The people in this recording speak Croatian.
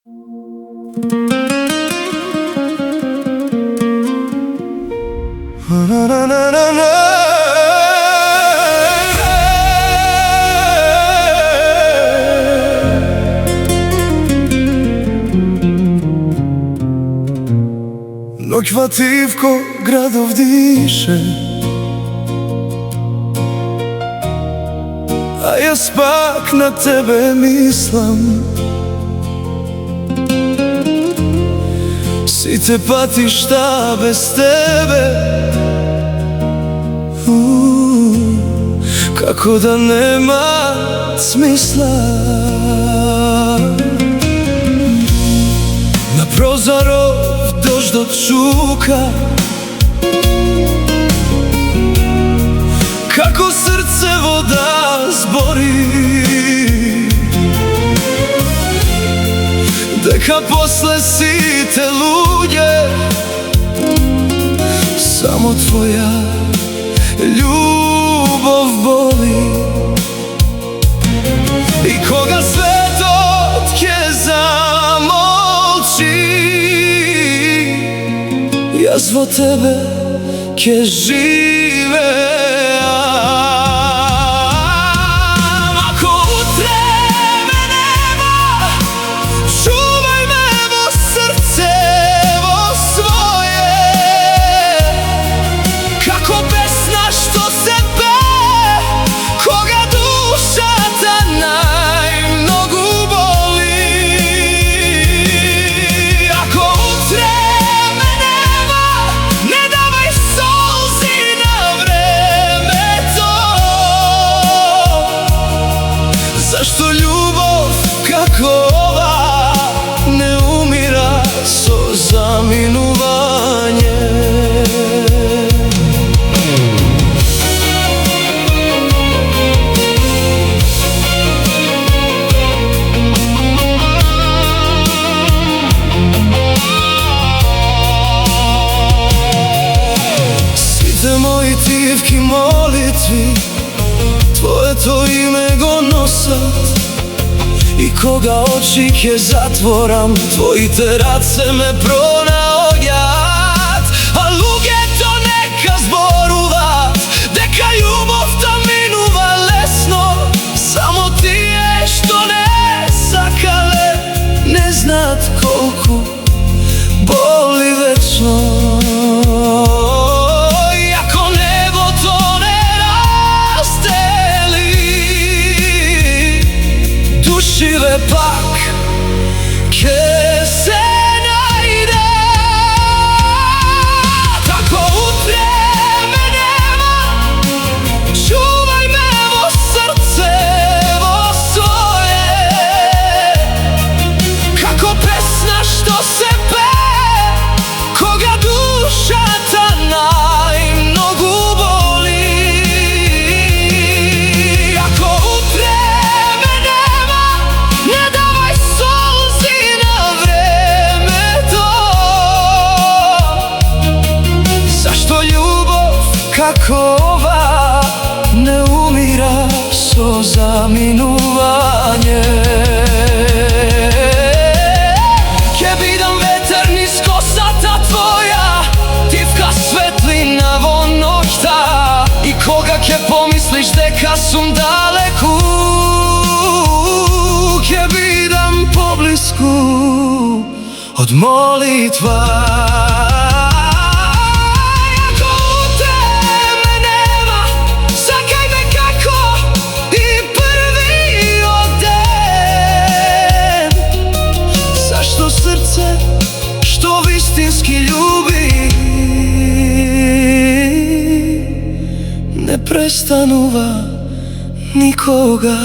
Noć vativko gradov diše, a ja spak na tebe mislim. Site pati šta bez tebe, kako da nema smisla. Na prozorov dođ do čuka, kako srce voda zbori, deka posle site ludje samo tvoja ljubav boli. I koga sve to tke zamolči, ja zvo tebe ke žive. Ako utre me nema, čuvaj me vo srce vo svoje, kako pesna što se pe, koga duša ta najmnogu boli. Ako utre me nema, ne davaj solzi na vreme to. Zašto ljubav kako ova ne umira so zaminovanje? Svite moji tivki molitvi, tvoje to ime go nosat. I koga oči ke zatvoram, tvoji terace me pronaogjat. A luge to neka zboruvat, deka ljubov ta minuva lesno. Samo ti je što ne sakale, ne znat koliko boli večno. Ako nebo to ne razdeli, dušive pak ke se najde. Tako utre me nema, čuvaj me vo srce vo svoje, kako pesna što se pe, koga duša ta najmnogu boli. Ako utre me nema, ne davaj solzi na vreme to. Zašto ljubav kako ova ne umira so zaminovanje? Ke bidan veter niz kosata tvoja, tivka svetlina vo noćta. I koga ke pomisliš deka sum daleku, ke bidan poblisku od molitva. Ako utre me nema, sakaj me kako i prvi oden. Zašto srce što istinski ljubi ne prestanuva nikoga?